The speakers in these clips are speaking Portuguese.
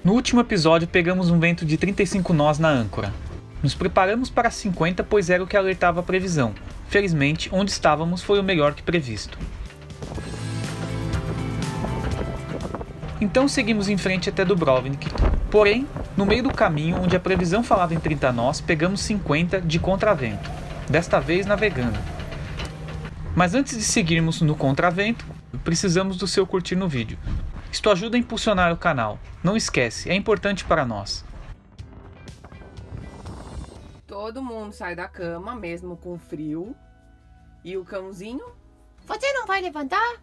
No último episódio pegamos um vento de 35 nós na âncora. Nos preparamos para 50, pois era o que alertava a previsão. Felizmente, onde estávamos foi o melhor que previsto. Então seguimos em frente até Dubrovnik. Porém, no meio do caminho, onde a previsão falava em 30 nós, pegamos 50 de contravento. Desta vez navegando. Mas antes de seguirmos no contravento, precisamos do seu curtir no vídeo. Isto ajuda a impulsionar o canal. Não esquece, é importante para nós. Todo mundo sai da cama, mesmo com frio. E o cãozinho? Você não vai levantar?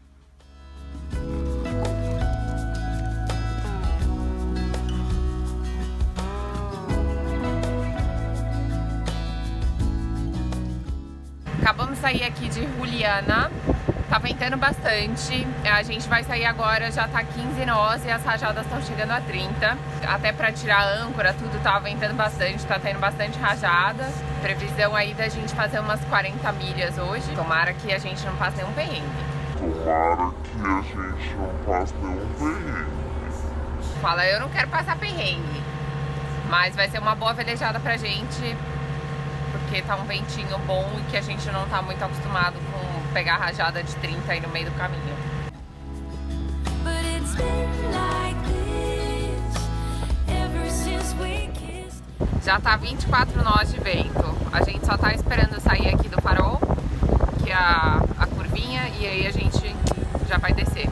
Acabamos de sair aqui de Juliana. Tá ventando bastante. A gente vai sair agora, já tá 15 nós e as rajadas estão chegando a 30. Até pra tirar a âncora, tudo tá ventando bastante, tá tendo bastante rajada. Previsão aí da gente fazer umas 40 milhas hoje. Tomara que a gente não passe nenhum perrengue. Fala, eu não quero passar perrengue. Mas vai ser uma boa velejada pra gente, porque tá um ventinho bom e que a gente não tá muito acostumado com pegar rajada de 30 aí no meio do caminho. Já tá 24 nós de vento. A gente só tá esperando sair aqui do farol, que é a curvinha, e aí a gente já vai descer.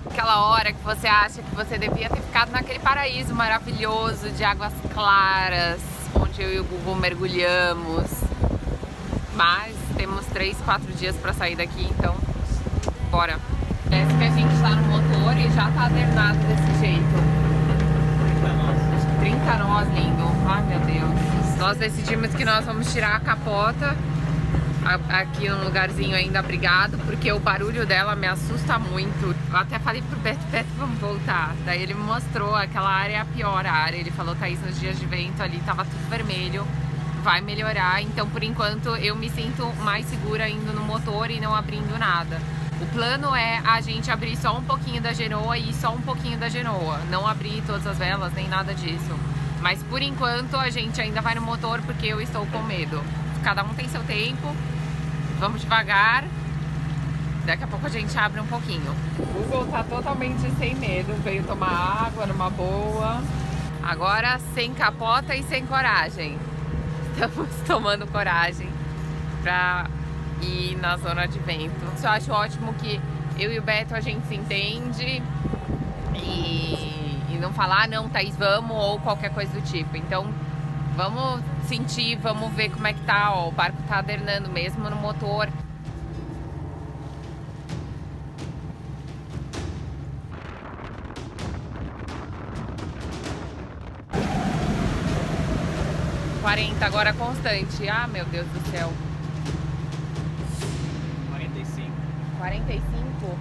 Aquela hora que você acha que você devia ter ficado naquele paraíso maravilhoso de águas claras, onde eu e o Google mergulhamos. Mas temos 3, 4 dias para sair daqui, então bora. Parece que a gente tá no motor e já tá adernado desse jeito. 30 nós, lindo. Ai, meu Deus. Nós decidimos que nós vamos tirar a capota aqui num lugarzinho ainda abrigado, porque o barulho dela me assusta muito. Eu até falei pro Beto, vamos voltar. Daí ele me mostrou, aquela área é a pior área. Ele falou, Thaís, nos dias de vento ali tava tudo vermelho, vai melhorar. Então, por enquanto, eu me sinto mais segura indo no motor e não abrindo nada. O plano é a gente abrir só um pouquinho da Genoa e só um pouquinho da Genoa. Não abrir todas as velas, nem nada disso. Mas, por enquanto, a gente ainda vai no motor porque eu estou com medo. Cada um tem seu tempo. Vamos devagar. Daqui a pouco a gente abre um pouquinho. O Google tá totalmente sem medo. Veio tomar água numa boa. Agora sem capota e sem coragem. Estamos tomando coragem pra ir na zona de vento. Eu acho ótimo que eu e o Beto a gente se entende e não falar, não, Thaís, vamos, ou qualquer coisa do tipo. Então vamos sentir, vamos ver como é que tá, ó, o barco tá adernando mesmo no motor. Agora constante. Ah, meu Deus do céu. 45. 45?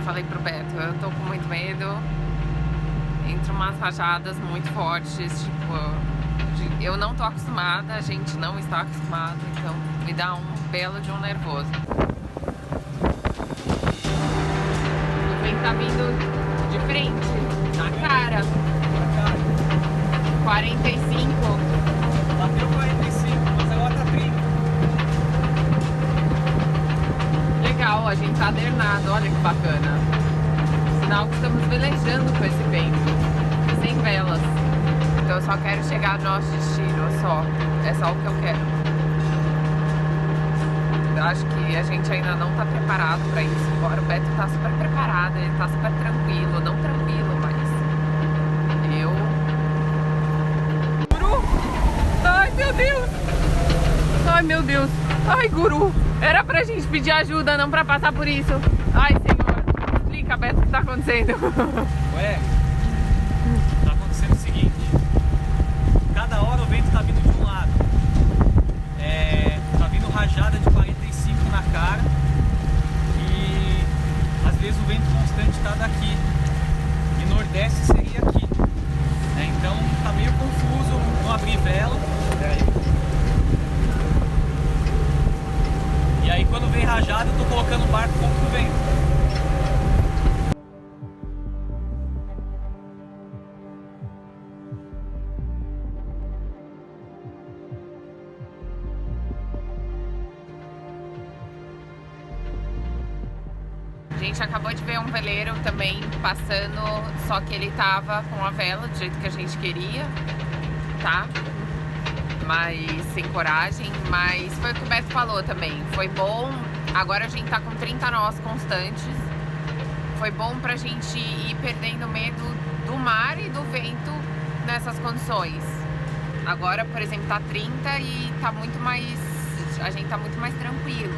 Falei pro Beto, eu tô com muito medo. Entre umas rajadas muito fortes, tipo, eu não tô acostumada, a gente não está acostumado, então me dá um belo de um nervoso. O vento tá vindo de frente, na cara. 45. Bateu 45, mas agora tá 30. Legal, a gente tá adernado, olha que bacana. Sinal que estamos velejando com esse vento, sem velas. Então eu só quero chegar no nosso destino, é só o que eu quero. Eu acho que a gente ainda não tá preparado pra isso. Agora o Beto tá super preparado, ele tá super tranquilo, não tranquilo, mas eu... Guru! Ai, meu Deus! Ai, meu Deus! Ai, Guru! Era pra gente pedir ajuda, não pra passar por isso. Ai, Senhor! Explica, Beto, o que tá acontecendo. Ué, tá vindo de um lado. Tá vindo rajada de 45 na cara e às vezes o vento constante tá daqui. E nordeste seria aqui. Então tá meio confuso, não abrir vela. E aí quando vem rajada eu tô colocando o barco contra o vento. A gente acabou de ver um veleiro também passando, só que ele tava com a vela do jeito que a gente queria, tá? Mas sem coragem, mas foi o que o Beto falou também, foi bom. Agora a gente tá com 30 nós constantes, foi bom pra gente ir perdendo medo do mar e do vento nessas condições. Agora, por exemplo, tá 30 e tá muito mais, a gente tá muito mais tranquilo.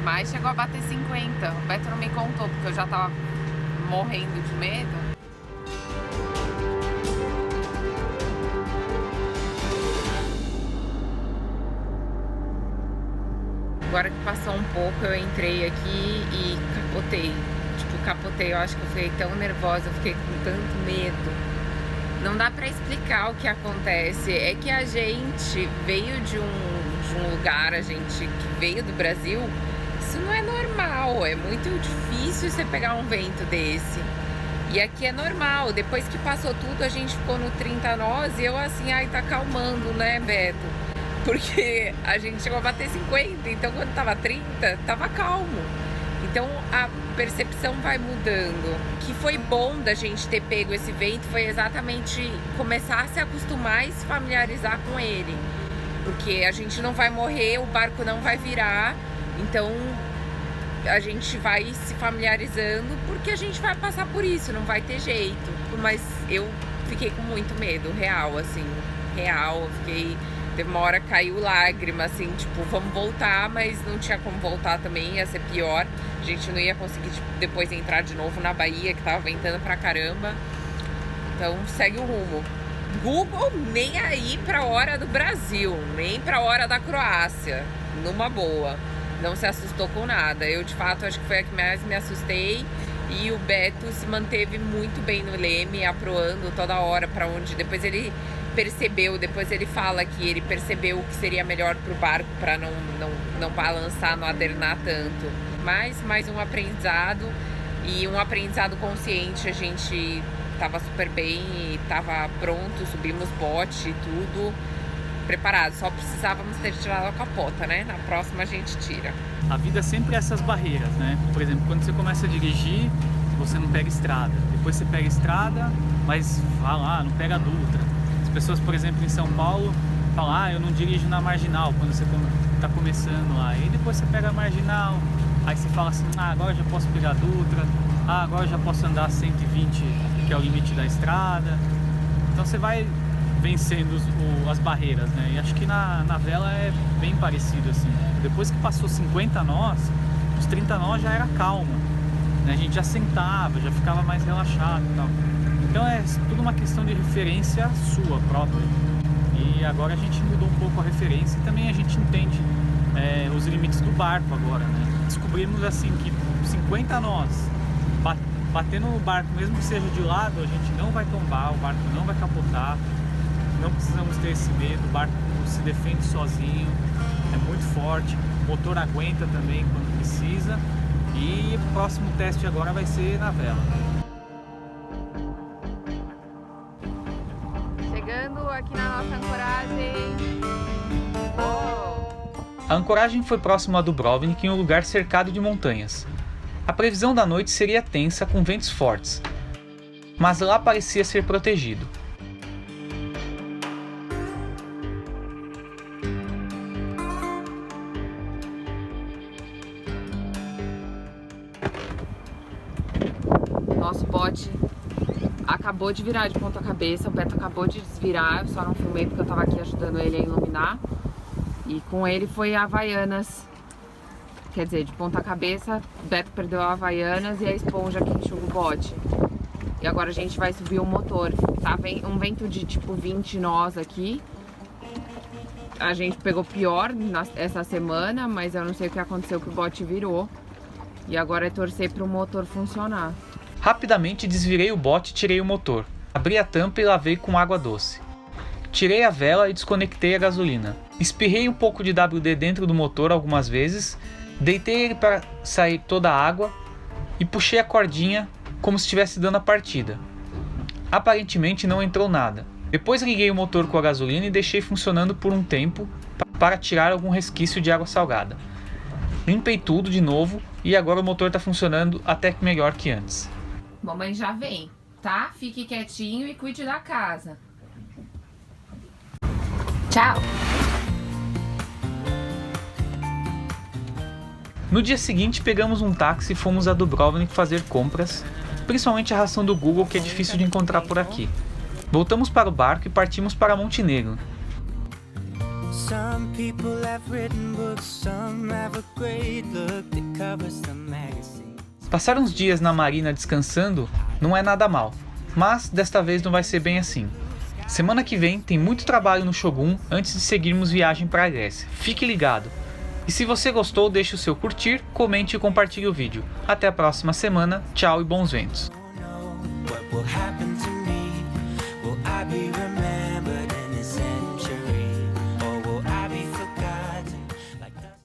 Mas chegou a bater 50. O Beto não me contou, porque eu já tava morrendo de medo. Agora que passou um pouco, eu entrei aqui e capotei. Tipo, capotei. Eu acho que eu fiquei tão nervosa, eu fiquei com tanto medo. Não dá pra explicar o que acontece. É que a gente veio de um lugar, a gente que veio do Brasil. Isso não é normal, é muito difícil você pegar um vento desse. E aqui é normal, depois que passou tudo, a gente ficou no 30 nós e eu assim, ai, tá acalmando, né, Beto? Porque a gente chegou a bater 50, então quando tava 30, tava calmo. Então a percepção vai mudando. O que foi bom da gente ter pego esse vento foi exatamente começar a se acostumar e se familiarizar com ele. Porque a gente não vai morrer, o barco não vai virar. Então a gente vai se familiarizando porque a gente vai passar por isso, não vai ter jeito. Mas eu fiquei com muito medo, real, assim, real. Eu fiquei, teve uma hora caiu lágrima, assim, tipo, vamos voltar, mas não tinha como voltar também, ia ser pior. A gente não ia conseguir, tipo, depois entrar de novo na Bahia, que tava ventando pra caramba. Então segue o rumo. Google nem aí pra hora do Brasil, nem pra hora da Croácia, numa boa. Não se assustou com nada. Eu, de fato, acho que foi a que mais me assustei. E o Beto se manteve muito bem no leme, aproando toda hora para onde. Depois ele percebeu, depois ele fala que ele percebeu o que seria melhor pro barco para não balançar, não adernar tanto. Mas mais um aprendizado e um aprendizado consciente. A gente tava super bem, tava pronto, subimos bote e tudo. Preparado, só precisávamos ter tirado a capota, né? Na próxima a gente tira. A vida é sempre essas barreiras, né? Por exemplo, quando você começa a dirigir, você não pega estrada. Depois você pega estrada, mas vai lá, não pega a Dutra. As pessoas, por exemplo, em São Paulo, falam, eu não dirijo na Marginal, quando você tá começando lá. E depois você pega a Marginal, aí você fala assim, agora eu já posso pegar a Dutra, agora eu já posso andar a 120, que é o limite da estrada. Então você vai vencendo as barreiras, né? E acho que na vela é bem parecido assim. Depois que passou 50 nós, os 30 nós já era calma, né? A gente já sentava, já ficava mais relaxado e tal. Então é tudo uma questão de referência sua própria. E agora a gente mudou um pouco a referência e também a gente entende os limites do barco agora, né? Descobrimos assim que 50 nós, batendo no barco, mesmo que seja de lado, a gente não vai tombar, o barco não vai capotar. Não precisamos ter esse medo, o barco se defende sozinho, é muito forte, o motor aguenta também quando precisa. E o próximo teste agora vai ser na vela. Chegando aqui na nossa ancoragem. A ancoragem foi próximo a Dubrovnik, em um lugar cercado de montanhas. A previsão da noite seria tensa com ventos fortes, mas lá parecia ser protegido. Nosso bote acabou de virar de ponta cabeça, o Beto acabou de desvirar, eu só não filmei porque eu tava aqui ajudando ele a iluminar. E com ele foi a Havaianas, quer dizer, de ponta cabeça, o Beto perdeu a Havaianas e a esponja que enxuga o bote. E agora a gente vai subir o motor. Tá um vento de tipo 20 nós aqui. A gente pegou pior essa semana, mas eu não sei o que aconteceu, que o bote virou. E agora é torcer para o motor funcionar. Rapidamente desvirei o bote e tirei o motor. Abri a tampa e lavei com água doce. Tirei a vela e desconectei a gasolina. Espirrei um pouco de WD dentro do motor algumas vezes, deitei ele para sair toda a água e puxei a cordinha como se estivesse dando a partida. Aparentemente não entrou nada. Depois liguei o motor com a gasolina e deixei funcionando por um tempo para tirar algum resquício de água salgada. Limpei tudo de novo e agora o motor está funcionando até que melhor que antes. Mamãe já vem, tá? Fique quietinho e cuide da casa. Tchau! No dia seguinte pegamos um táxi e fomos a Dubrovnik fazer compras, principalmente a ração do Google, que é difícil de encontrar por aqui. Voltamos para o barco e partimos para Montenegro. Passar uns dias na marina descansando não é nada mal, mas desta vez não vai ser bem assim. Semana que vem tem muito trabalho no Shogun antes de seguirmos viagem para a Grécia. Fique ligado! E se você gostou, deixe o seu curtir, comente e compartilhe o vídeo. Até a próxima semana, tchau e bons ventos! What will happen to me? Will I be remembered?